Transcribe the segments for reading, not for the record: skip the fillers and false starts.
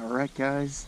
Alright guys,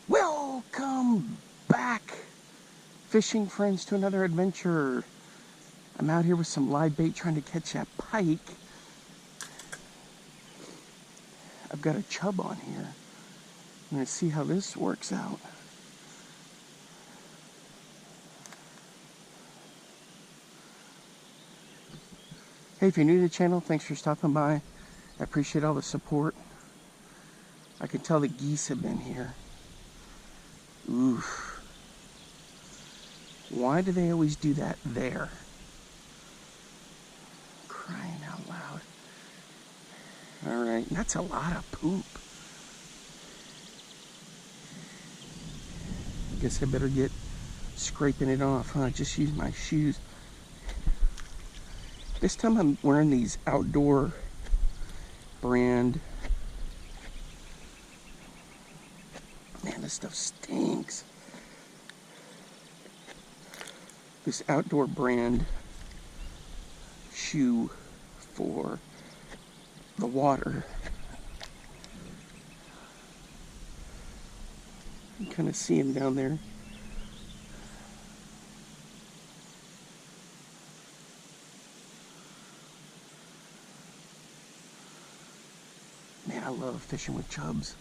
welcome back, fishing friends, to another adventure. I'm out here with some live bait trying to catch that pike. I've got a chub on here. I'm going to see how this works out. Hey, if you're new to the channel, thanks for stopping by. I appreciate all the support. I can tell the geese have been here. Oof. Why do they always do that there? Crying out loud. Alright, that's a lot of poop. I guess I better get scraping it off, huh? Just use my shoes. This time I'm wearing these outdoor brand. Man, this stuff stinks. This outdoor brand shoe for the water. You can kind of see him down there. Man, I love fishing with chubs.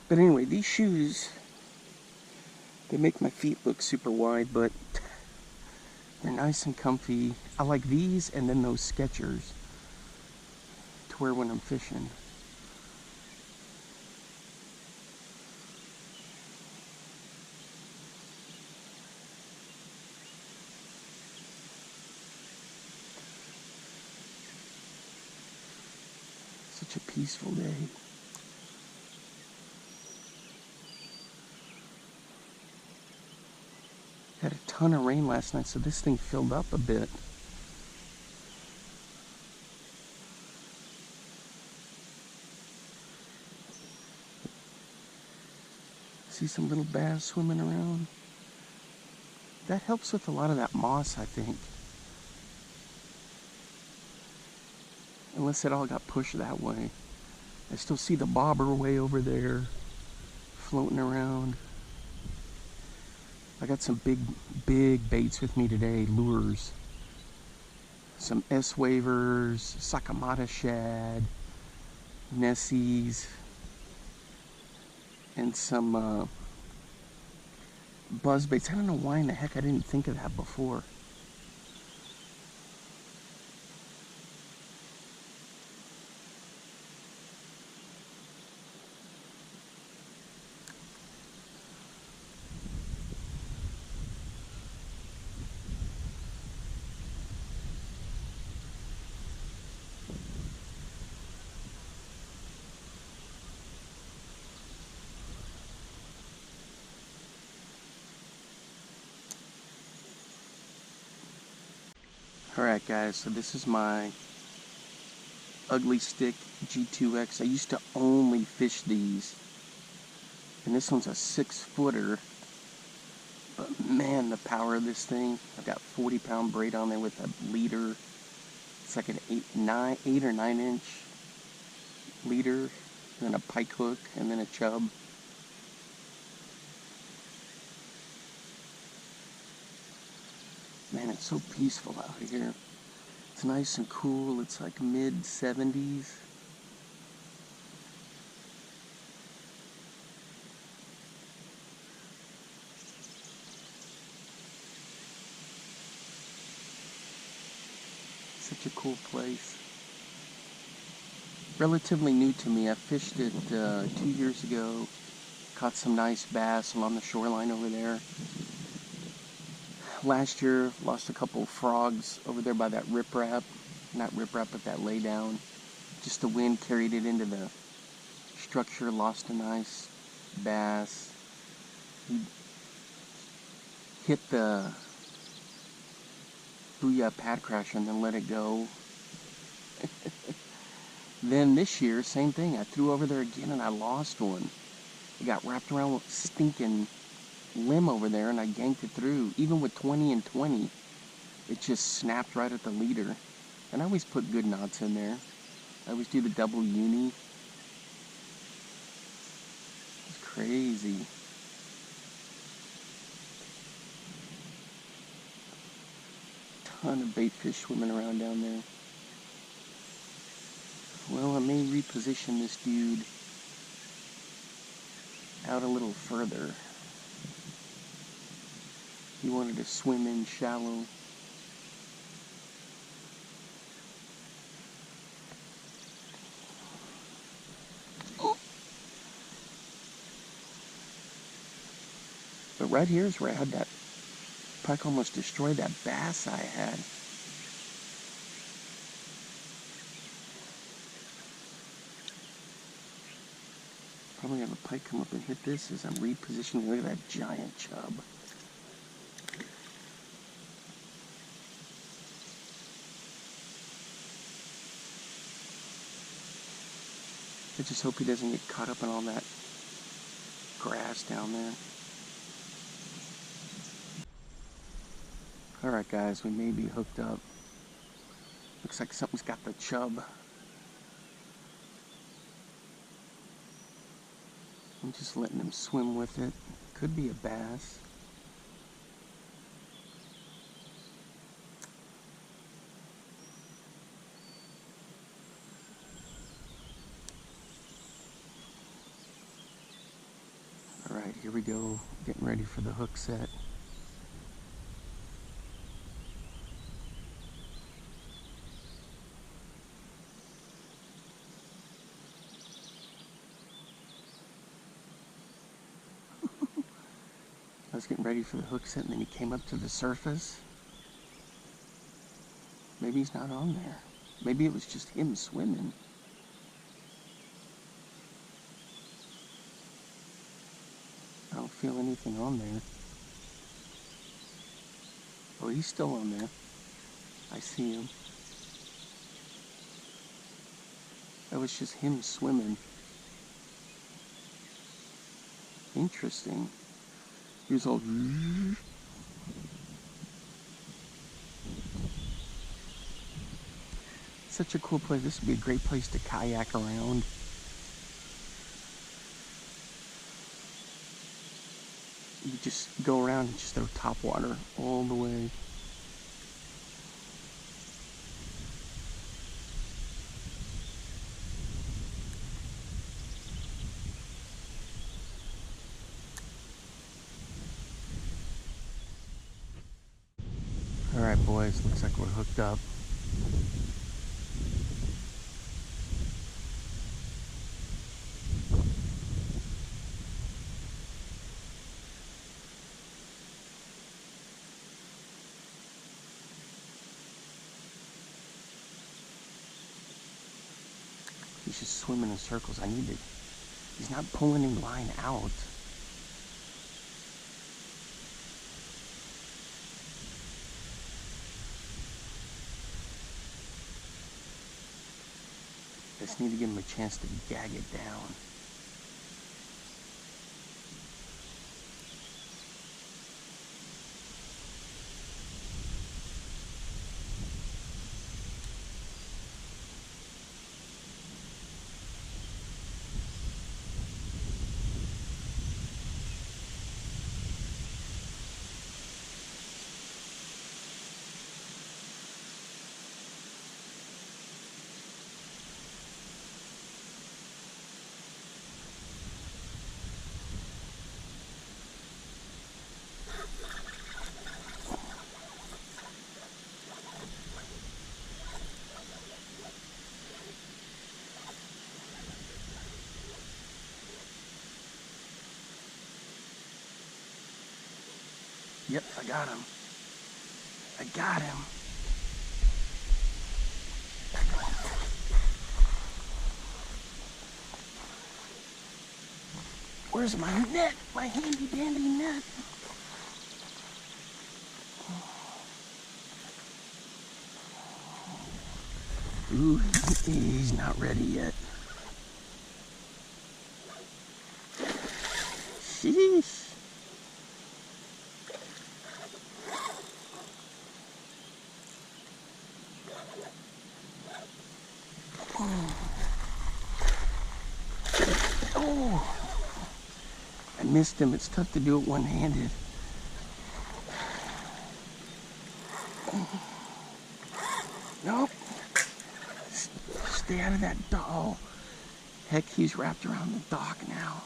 But anyway, these shoes, they make my feet look super wide, but they're nice and comfy. I like these and then those Skechers to wear when I'm fishing. Such a peaceful day. Had a ton of rain last night, so this thing filled up a bit. See some little bass swimming around. That helps with a lot of that moss, I think. Unless it all got pushed that way. I still see the bobber way over there, floating around. I got some big baits with me today, lures. Some S-wavers, Sakamata shad, Nessies, and some buzz baits. I don't know why in the heck I didn't think of that before. Alright guys, so this is my Ugly Stick G2X. I used to only fish these, and this one's a 6-footer, but man, the power of this thing. I've got 40-pound braid on there with a leader. It's like an 8 or 9 inch leader, and then a pike hook, and then a chub. Man, it's so peaceful out here. It's nice and cool. It's like mid-70s. Such a cool place. Relatively new to me. I fished it 2 years ago. Caught some nice bass along the shoreline over there. Last year, lost a couple of frogs over there by that riprap. Not riprap, but that lay down. Just the wind carried it into the structure, lost a nice bass. He hit the booyah pad crasher and then let it go. Then this year, same thing. I threw over there again and I lost one. It got wrapped around with stinking limb over there and I yanked it through. Even with 20 and 20, it just snapped right at the leader. And I always put good knots in there. I always do the double uni. crazy. Ton of bait fish swimming around down there. Well, I may reposition this dude out a little further. He wanted to swim in shallow. Oh. But right here is where I had that pike almost destroyed that bass I had. Probably have a pike come up and hit this as I'm repositioning. Look at that giant chub. I just hope he doesn't get caught up in all that grass down there. Alright guys, we may be hooked up. Looks like something's got the chub. I'm just letting him swim with it. Could be a bass. Alright, here we go. Getting ready for the hook set. I was getting ready for the hook set and then he came up to the surface. Maybe he's not on there. Maybe it was just him swimming. I don't feel anything on there. Oh, he's still on there. I see him. That was just him swimming. Interesting. He was all... Such a cool place. This would be a great place to kayak around. You just go around and just throw top water all the way. Alright boys, looks like we're hooked up. He's just swimming in circles. He's not pulling any line out. I just need to give him a chance to gag it down. Yep, I got him. I got him. Where's my net? My handy dandy net. Ooh, he's not ready yet. Sheesh. Oh, missed him. It's tough to do it one-handed. Nope. Stay out of that doll. Heck, he's wrapped around the dock now.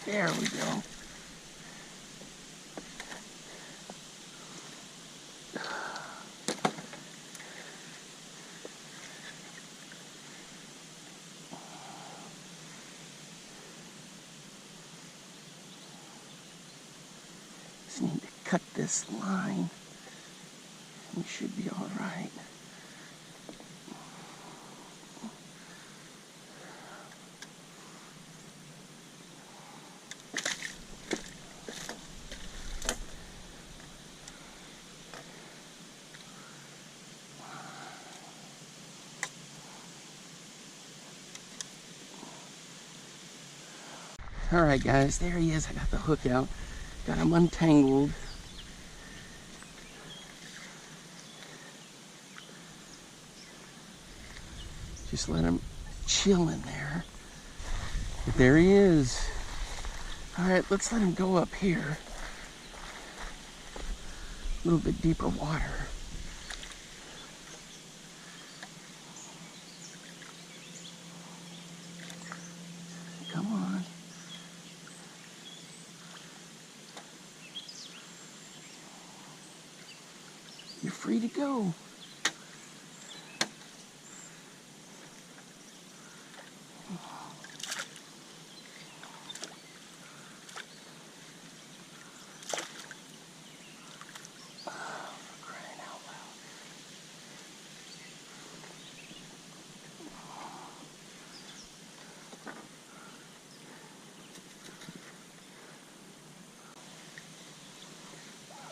There we go. Just need to cut this line. We should be all right. All right, guys, there he is. I got the hook out. Got him untangled. Just let him chill in there. But there he is. All right, let's let him go up here. A little bit deeper water. Come on. You're free to go.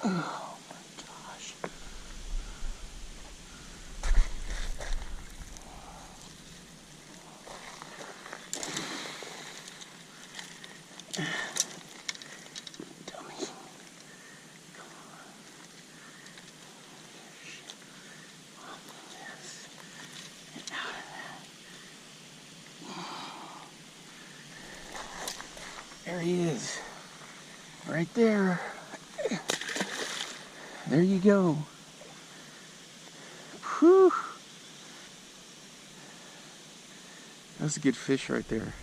Oh my gosh. Dummy. Come on. Off of this. Get out of that. There he is. Right there. There you go. Whew. That was a good fish right there.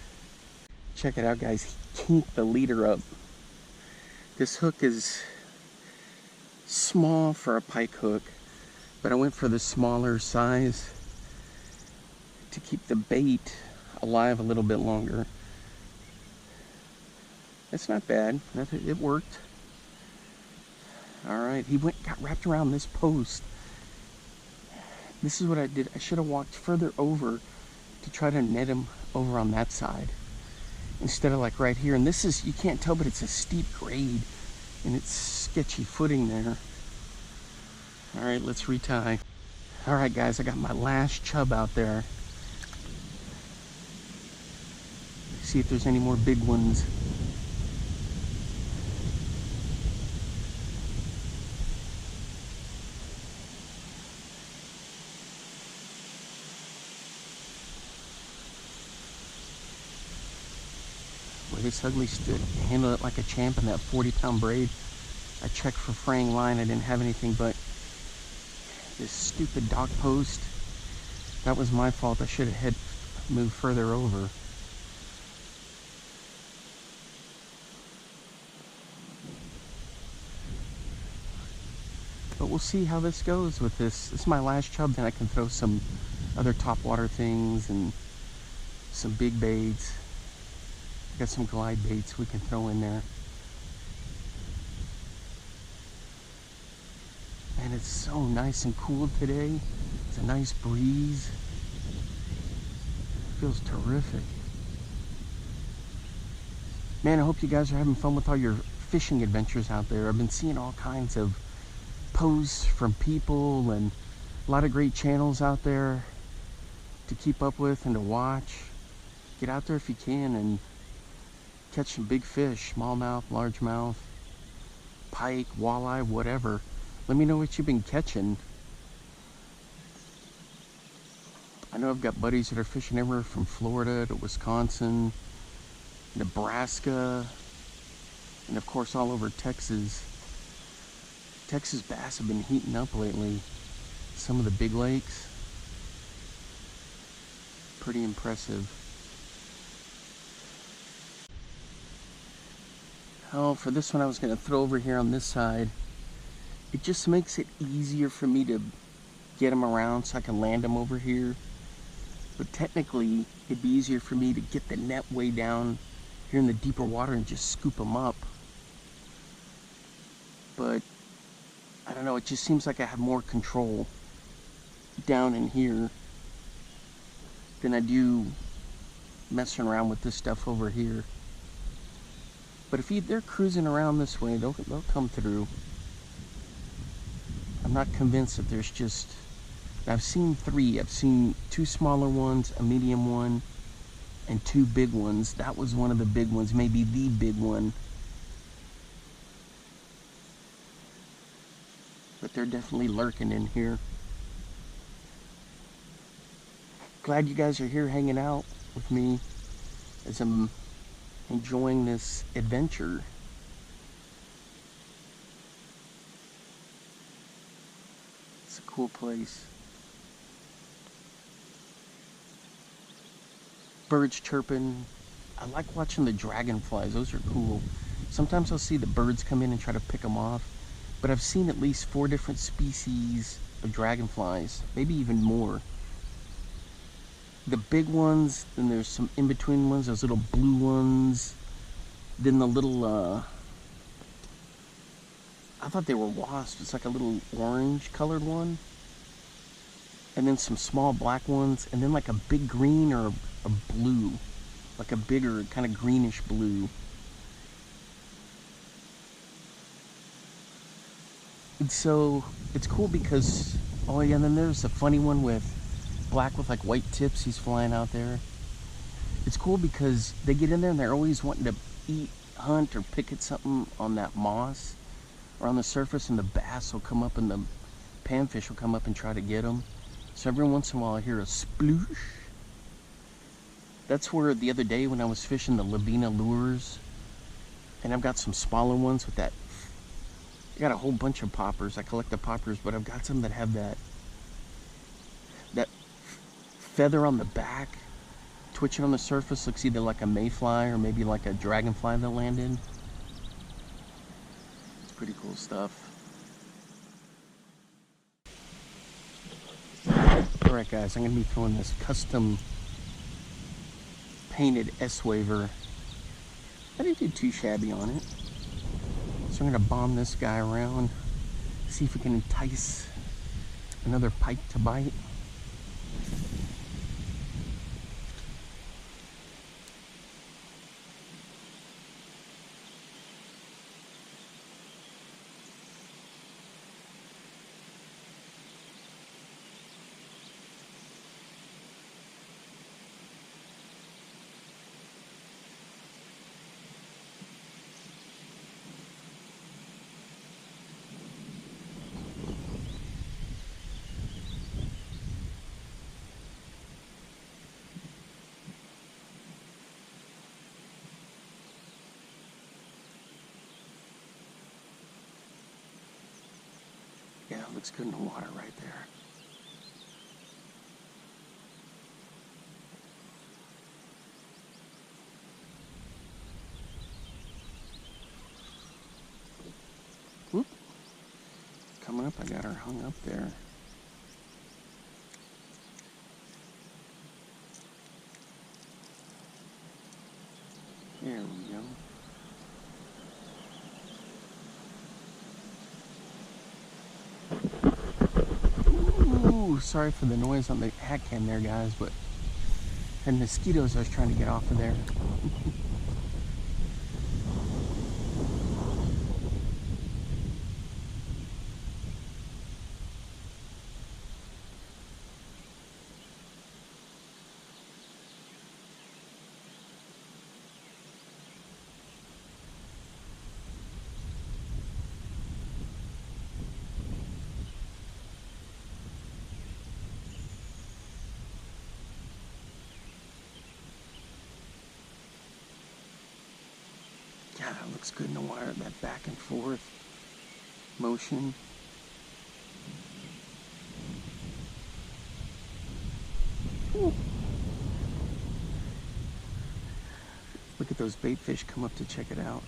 Check it out, guys. He kinked the leader up. This hook is small for a pike hook, but I went for the smaller size to keep the bait alive a little bit longer. It's not bad. It worked. All right, he got wrapped around this post. This is what I did. I should have walked further over to try to net him over on that side. instead of like right here. And this is, you can't tell, but it's a steep grade and it's sketchy footing there. All right, let's retie. All right, guys, I got my last chub out there. See if there's any more big ones. Boy, this ugly stick handled it like a champ in that 40-pound braid. I checked for fraying line. I didn't have anything but this stupid dock post. That was my fault. I should have moved further over. But we'll see how this goes with this. This is my last chub, then I can throw some other topwater things and some big baits. Got some glide baits we can throw in there. And it's so nice and cool today. It's a nice breeze. It feels terrific. Man, I hope you guys are having fun with all your fishing adventures out there. I've been seeing all kinds of posts from people and a lot of great channels out there to keep up with and to watch. Get out there if you can and catch some big fish, smallmouth, largemouth, pike, walleye, whatever. Let me know what you've been catching. I know I've got buddies that are fishing everywhere from Florida to Wisconsin, Nebraska, and of course all over Texas. Texas bass have been heating up lately. Some of the big lakes. Pretty impressive. Oh, for this one I was going to throw over here on this side. It just makes it easier for me to get them around so I can land them over here. But technically, it'd be easier for me to get the net way down here in the deeper water and just scoop them up. But I don't know, it just seems like I have more control down in here than I do messing around with this stuff over here. But if they're cruising around this way, they'll come through. I'm not convinced that there's just... I've seen 3. I've seen 2 smaller ones, a medium one, and 2 big ones. That was one of the big ones, maybe the big one. But they're definitely lurking in here. Glad you guys are here hanging out with me as I'm enjoying this adventure. It's a cool place. Birds chirping. I like watching the dragonflies. Those are cool. Sometimes I'll see the birds come in and try to pick them off. But I've seen at least 4 different species of dragonflies. Maybe even more. The big ones, then there's some in-between ones, those little blue ones. Then the little, I thought they were wasps. It's like a little orange colored one. And then some small black ones. And then like a big green or a blue. Like a bigger kind of greenish blue. And so it's cool because, oh yeah, and then there's a funny one with black with like white tips. He's flying out there. It's cool because they get in there and they're always wanting to eat, hunt, or pick at something on that moss or on the surface, and the bass will come up and the panfish will come up and try to get them. So every once in a while I hear a sploosh. That's where the other day when I was fishing the Labina lures, and I've got some smaller ones with that. I got a whole bunch of poppers. I collect the poppers, but I've got some that have that feather on the back, twitching on the surface. Looks either like a mayfly or maybe like a dragonfly that landed. It's pretty cool stuff. Alright guys, I'm going to be throwing this custom painted S-waver. I didn't do too shabby on it. So I'm going to bomb this guy around, see if we can entice another pike to bite. Yeah, it looks good in the water right there. Whoop. Coming up, I got her hung up there. There we go. Ooh, sorry for the noise on the hat cam there, guys, but had mosquitoes I was trying to get off of there. God, that looks good in the water, that back and forth motion. Ooh. Look at those bait fish come up to check it out.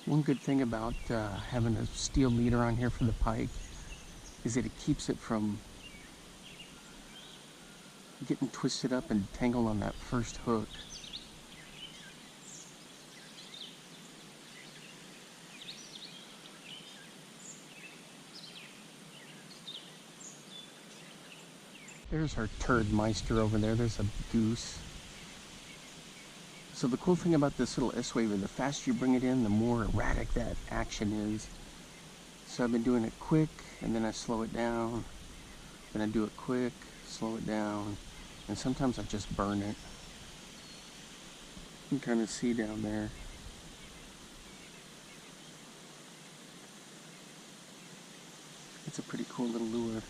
One good thing about having a steel leader on here for the pike is that it keeps it from getting twisted up and tangled on that first hook. There's our turd meister over there. There's a goose. So the cool thing about this little S-waver, the faster you bring it in, the more erratic that action is. So I've been doing it quick, and then I slow it down. Then I do it quick, slow it down, and sometimes I just burn it. You can kind of see down there. It's a pretty cool little lure.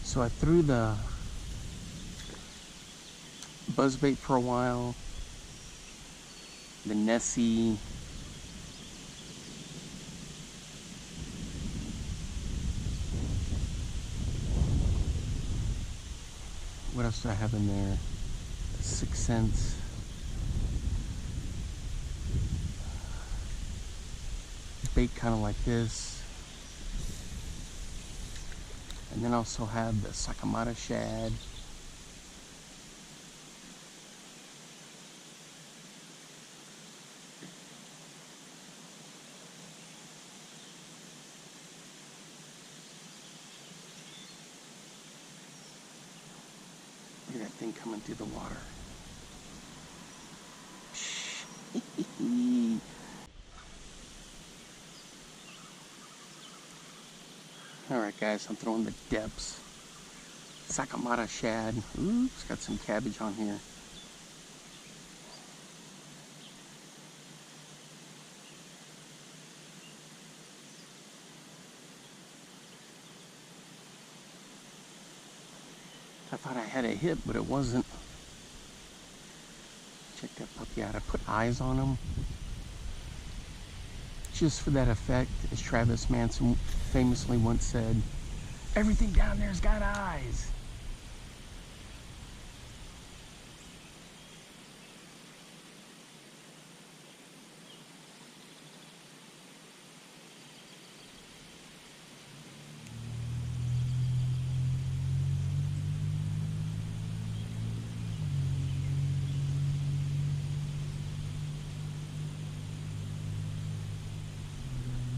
So I threw the buzzbait for a while, the Nessie, what else do I have in there? 6 cents. Bait kind of like this. And then also have the Sakamata shad. Look at that thing coming through the water. Alright guys, I'm throwing the depths. Sakamata shad. Oops, got some cabbage on here. I thought I had a hit, but it wasn't. Check that puppy out. I put eyes on him. just for that effect, as Travis Manson famously once said, everything down there's got eyes.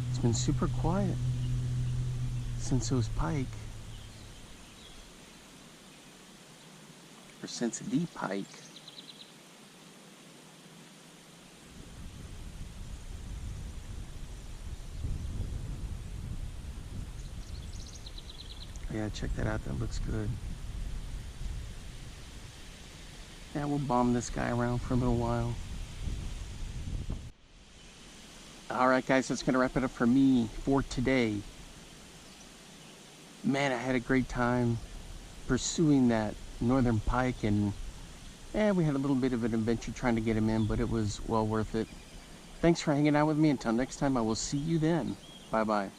It's been super quiet since it was pike, or since the pike. Yeah, check that out, that looks good. Yeah, we'll bomb this guy around for a little while. Alright guys, that's going to wrap it up for me for today. Man, I had a great time pursuing that northern pike, and we had a little bit of an adventure trying to get him in, but it was well worth it. Thanks for hanging out with me. Until next time, I will see you then. Bye-bye.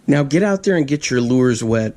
Now get out there and get your lures wet.